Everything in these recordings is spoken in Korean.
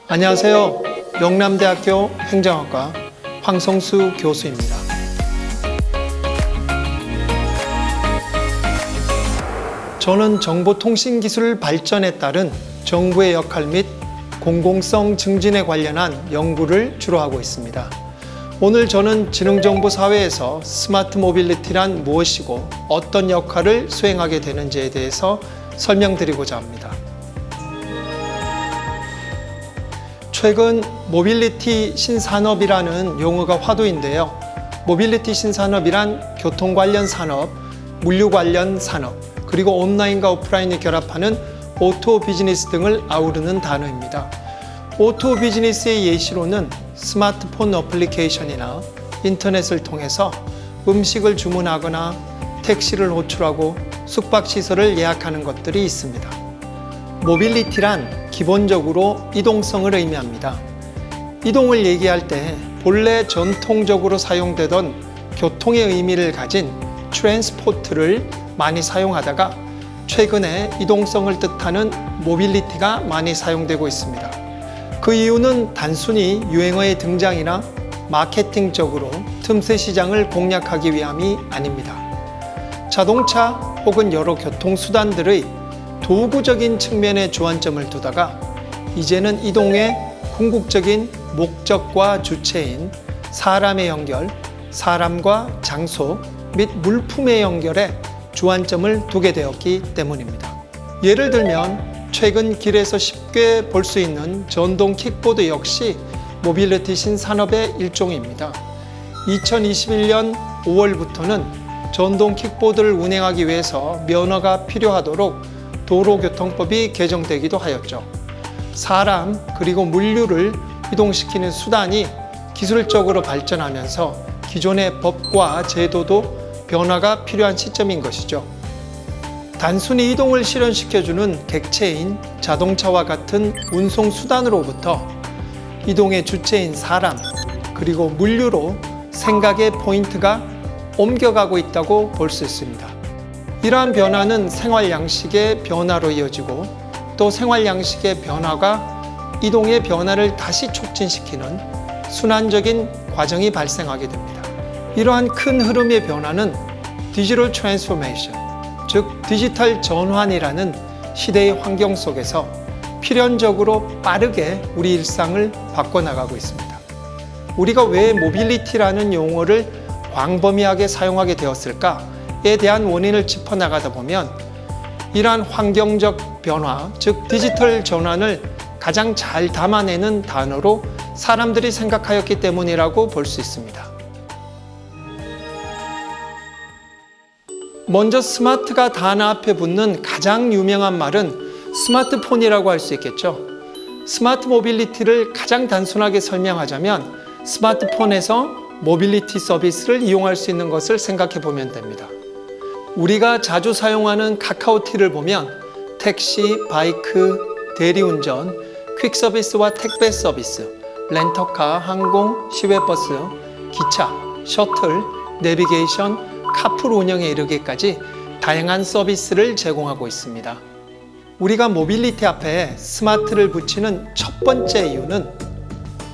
안녕하세요. 영남대학교 행정학과 황성수 교수입니다. 저는 정보통신기술 발전에 따른 정부의 역할 및 공공성 증진에 관련한 연구를 주로 하고 있습니다. 오늘 저는 지능정보 사회에서 스마트 모빌리티란 무엇이고 어떤 역할을 수행하게 되는지에 대해서 설명드리고자 합니다. 최근 모빌리티 신산업이라는 용어가 화두인데요. 모빌리티 신산업이란 교통 관련 산업, 물류 관련 산업, 그리고 온라인과 오프라인을 결합하는 오토 비즈니스 등을 아우르는 단어입니다. 오토 비즈니스의 예시로는 스마트폰 어플리케이션이나 인터넷을 통해서 음식을 주문하거나 택시를 호출하고 숙박시설을 예약하는 것들이 있습니다. 모빌리티란 기본적으로 이동성을 의미합니다. 이동을 얘기할 때 본래 전통적으로 사용되던 교통의 의미를 가진 트랜스포트를 많이 사용하다가 최근에 이동성을 뜻하는 모빌리티가 많이 사용되고 있습니다. 그 이유는 단순히 유행어의 등장이나 마케팅적으로 틈새 시장을 공략하기 위함이 아닙니다. 자동차 혹은 여러 교통수단들의 도구적인 측면에 주안점을 두다가 이제는 이동의 궁극적인 목적과 주체인 사람의 연결, 사람과 장소 및 물품의 연결에 주안점을 두게 되었기 때문입니다. 예를 들면 최근 길에서 쉽게 볼 수 있는 전동 킥보드 역시 모빌리티 신산업의 일종입니다. 2021년 5월부터는 전동 킥보드를 운행하기 위해서 면허가 필요하도록 도로교통법이 개정되기도 하였죠. 사람 그리고 물류를 이동시키는 수단이 기술적으로 발전하면서 기존의 법과 제도도 변화가 필요한 시점인 것이죠. 단순히 이동을 실현시켜주는 객체인 자동차와 같은 운송수단으로부터 이동의 주체인 사람 그리고 물류로 생각의 포인트가 옮겨가고 있다고 볼 수 있습니다. 이러한 변화는 생활 양식의 변화로 이어지고 또 생활 양식의 변화가 이동의 변화를 다시 촉진시키는 순환적인 과정이 발생하게 됩니다. 이러한 큰 흐름의 변화는 디지털 트랜스포메이션, 즉 디지털 전환이라는 시대의 환경 속에서 필연적으로 빠르게 우리 일상을 바꿔나가고 있습니다. 우리가 왜 모빌리티라는 용어를 광범위하게 사용하게 되었을까에 대한 원인을 짚어나가다 보면 이러한 환경적 변화, 즉 디지털 전환을 가장 잘 담아내는 단어로 사람들이 생각하였기 때문이라고 볼 수 있습니다. 먼저 스마트가 단어 앞에 붙는 가장 유명한 말은 스마트폰이라고 할 수 있겠죠. 스마트 모빌리티를 가장 단순하게 설명하자면 스마트폰에서 모빌리티 서비스를 이용할 수 있는 것을 생각해 보면 됩니다. 우리가 자주 사용하는 카카오티를 보면 택시, 바이크, 대리운전, 퀵서비스와 택배 서비스, 렌터카, 항공, 시외버스, 기차, 셔틀, 내비게이션, 카풀 운영에 이르기까지 다양한 서비스를 제공하고 있습니다. 우리가 모빌리티 앞에 스마트를 붙이는 첫 번째 이유는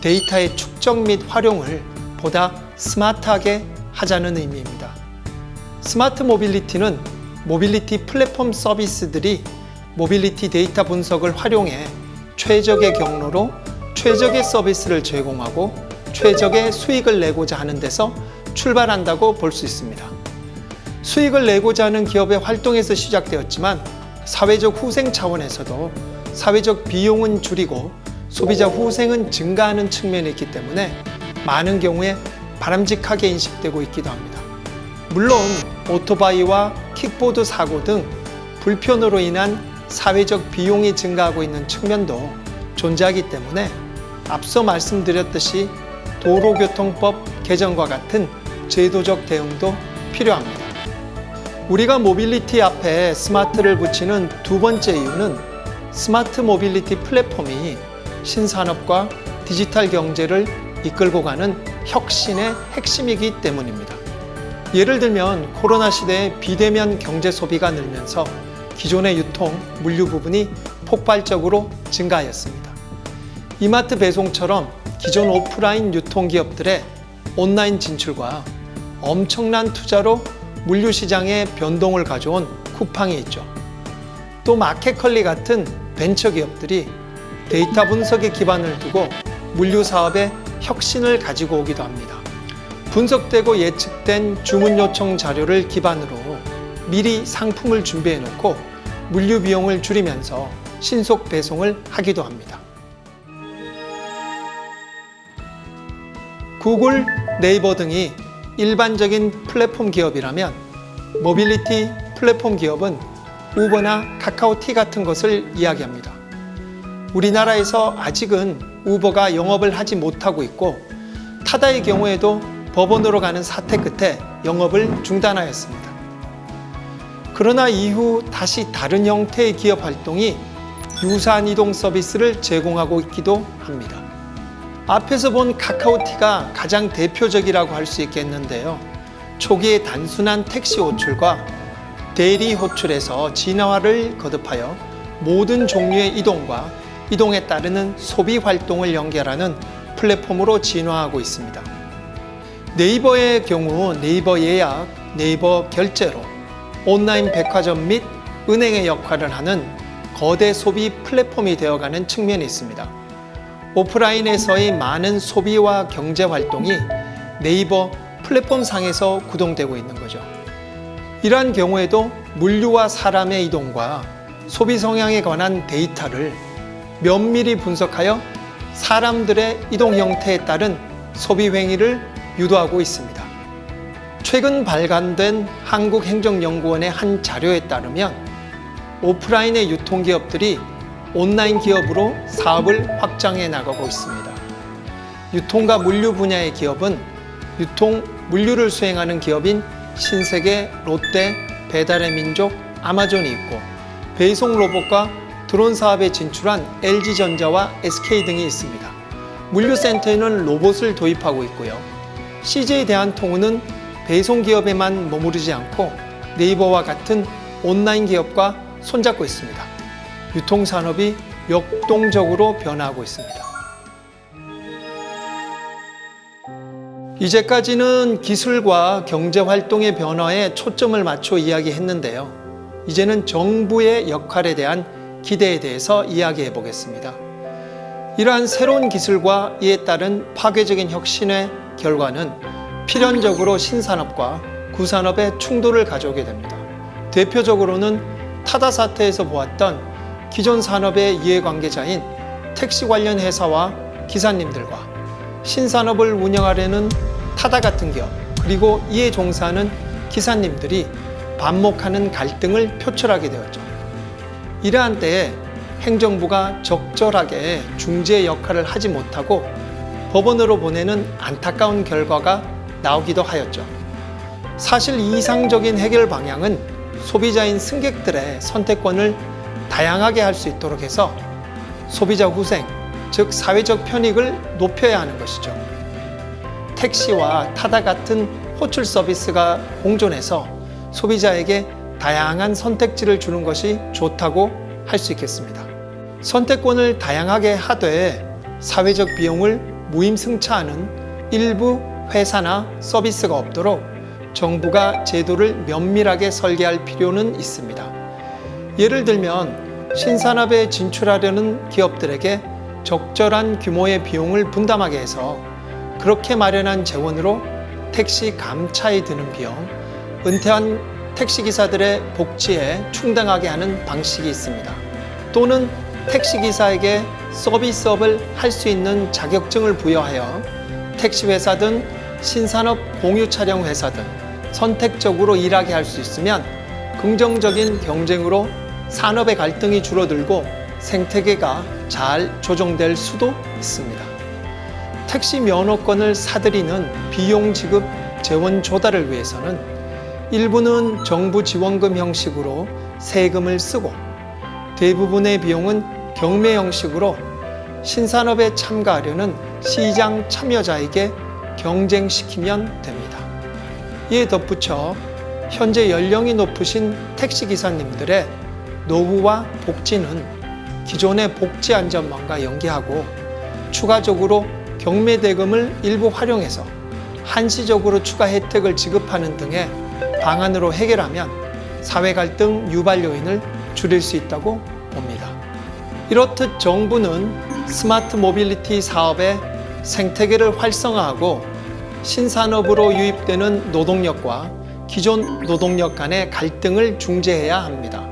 데이터의 축적 및 활용을 보다 스마트하게 하자는 의미입니다. 스마트 모빌리티는 모빌리티 플랫폼 서비스들이 모빌리티 데이터 분석을 활용해 최적의 경로로 최적의 서비스를 제공하고 최적의 수익을 내고자 하는 데서 출발한다고 볼 수 있습니다. 수익을 내고자 하는 기업의 활동에서 시작되었지만 사회적 후생 차원에서도 사회적 비용은 줄이고 소비자 후생은 증가하는 측면이 있기 때문에 많은 경우에 바람직하게 인식되고 있기도 합니다. 물론 오토바이와 킥보드 사고 등 불편으로 인한 사회적 비용이 증가하고 있는 측면도 존재하기 때문에 앞서 말씀드렸듯이 도로교통법 개정과 같은 제도적 대응도 필요합니다. 우리가 모빌리티 앞에 스마트를 붙이는 두 번째 이유는 스마트 모빌리티 플랫폼이 신산업과 디지털 경제를 이끌고 가는 혁신의 핵심이기 때문입니다. 예를 들면 코로나 시대에 비대면 경제 소비가 늘면서 기존의 유통, 물류 부분이 폭발적으로 증가하였습니다. 이마트 배송처럼 기존 오프라인 유통기업들의 온라인 진출과 엄청난 투자로 물류시장에 변동을 가져온 쿠팡이 있죠. 또 마켓컬리 같은 벤처기업들이 데이터 분석에 기반을 두고 물류 사업에 혁신을 가지고 오기도 합니다. 분석되고 예측된 주문 요청 자료를 기반으로 미리 상품을 준비해 놓고 물류 비용을 줄이면서 신속 배송을 하기도 합니다. 구글, 네이버 등이 일반적인 플랫폼 기업이라면 모빌리티 플랫폼 기업은 우버나 카카오티 같은 것을 이야기합니다. 우리나라에서 아직은 우버가 영업을 하지 못하고 있고 타다의 경우에도 법원으로 가는 사태 끝에 영업을 중단하였습니다. 그러나 이후 다시 다른 형태의 기업 활동이 유사한 이동 서비스를 제공하고 있기도 합니다. 앞에서 본 카카오티가 가장 대표적이라고 할 수 있겠는데요. 초기에 단순한 택시 호출과 대리 호출에서 진화를 거듭하여 모든 종류의 이동과 이동에 따르는 소비 활동을 연결하는 플랫폼으로 진화하고 있습니다. 네이버의 경우 네이버 예약, 네이버 결제로 온라인 백화점 및 은행의 역할을 하는 거대 소비 플랫폼이 되어가는 측면이 있습니다. 오프라인에서의 많은 소비와 경제 활동이 네이버 플랫폼 상에서 구동되고 있는 거죠. 이러한 경우에도 물류와 사람의 이동과 소비 성향에 관한 데이터를 면밀히 분석하여 사람들의 이동 형태에 따른 소비 행위를 유도하고 있습니다. 최근 발간된 한국행정연구원의 한 자료에 따르면 오프라인의 유통기업들이 온라인 기업으로 사업을 확장해 나가고 있습니다. 유통과 물류 분야의 기업은 유통, 물류를 수행하는 기업인 신세계, 롯데, 배달의 민족, 아마존이 있고 배송 로봇과 드론 사업에 진출한 LG전자와 SK 등이 있습니다. 물류센터에는 로봇을 도입하고 있고요. CJ 대한통운은 배송 기업에만 머무르지 않고 네이버와 같은 온라인 기업과 손잡고 있습니다. 유통산업이 역동적으로 변화하고 있습니다. 이제까지는 기술과 경제활동의 변화에 초점을 맞춰 이야기했는데요. 이제는 정부의 역할에 대한 기대에 대해서 이야기해 보겠습니다. 이러한 새로운 기술과 이에 따른 파괴적인 혁신의 결과는 필연적으로 신산업과 구산업의 충돌을 가져오게 됩니다. 대표적으로는 타다 사태에서 보았던 기존 산업의 이해관계자인 택시 관련 회사와 기사님들과 신산업을 운영하려는 타다 같은 기업, 그리고 이에 종사하는 기사님들이 반목하는 갈등을 표출하게 되었죠. 이러한 때에 행정부가 적절하게 중재 역할을 하지 못하고 법원으로 보내는 안타까운 결과가 나오기도 하였죠. 사실 이상적인 해결 방향은 소비자인 승객들의 선택권을 다양하게 할 수 있도록 해서 소비자 후생, 즉 사회적 편익을 높여야 하는 것이죠. 택시와 타다 같은 호출 서비스가 공존해서 소비자에게 다양한 선택지를 주는 것이 좋다고 할 수 있겠습니다. 선택권을 다양하게 하되 사회적 비용을 무임승차하는 일부 회사나 서비스가 없도록 정부가 제도를 면밀하게 설계할 필요는 있습니다. 예를 들면 신산업에 진출하려는 기업들에게 적절한 규모의 비용을 분담하게 해서 그렇게 마련한 재원으로 택시 감차에 드는 비용, 은퇴한 택시기사들의 복지에 충당하게 하는 방식이 있습니다. 또는 택시기사에게 서비스업을 할 수 있는 자격증을 부여하여 택시회사든 신산업 공유차량회사든 선택적으로 일하게 할 수 있으면 긍정적인 경쟁으로 산업의 갈등이 줄어들고 생태계가 잘 조정될 수도 있습니다. 택시 면허권을 사들이는 비용 지급 재원 조달을 위해서는 일부는 정부 지원금 형식으로 세금을 쓰고 대부분의 비용은 경매 형식으로 신산업에 참가하려는 시장 참여자에게 경쟁시키면 됩니다. 이에 덧붙여 현재 연령이 높으신 택시기사님들의 노후와 복지는 기존의 복지안전망과 연계하고 추가적으로 경매 대금을 일부 활용해서 한시적으로 추가 혜택을 지급하는 등의 방안으로 해결하면 사회 갈등 유발 요인을 줄일 수 있다고 봅니다. 이렇듯 정부는 스마트 모빌리티 사업의 생태계를 활성화하고 신산업으로 유입되는 노동력과 기존 노동력 간의 갈등을 중재해야 합니다.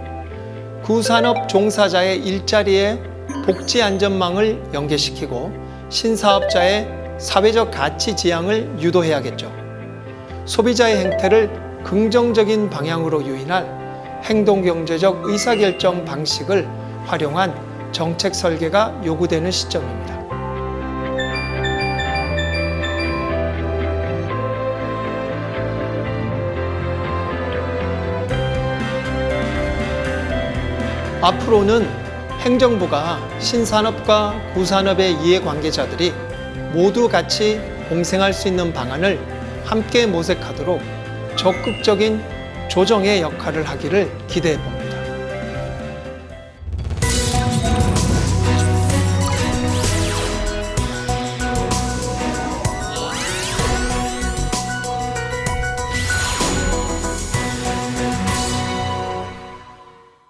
구산업 종사자의 일자리에 복지 안전망을 연계시키고 신사업자의 사회적 가치 지향을 유도해야겠죠. 소비자의 행태를 긍정적인 방향으로 유인할 행동경제적 의사결정 방식을 활용한 정책 설계가 요구되는 시점입니다. 앞으로는 행정부가 신산업과 구산업의 이해관계자들이 모두 같이 공생할 수 있는 방안을 함께 모색하도록 적극적인 조정의 역할을 하기를 기대해 봅니다.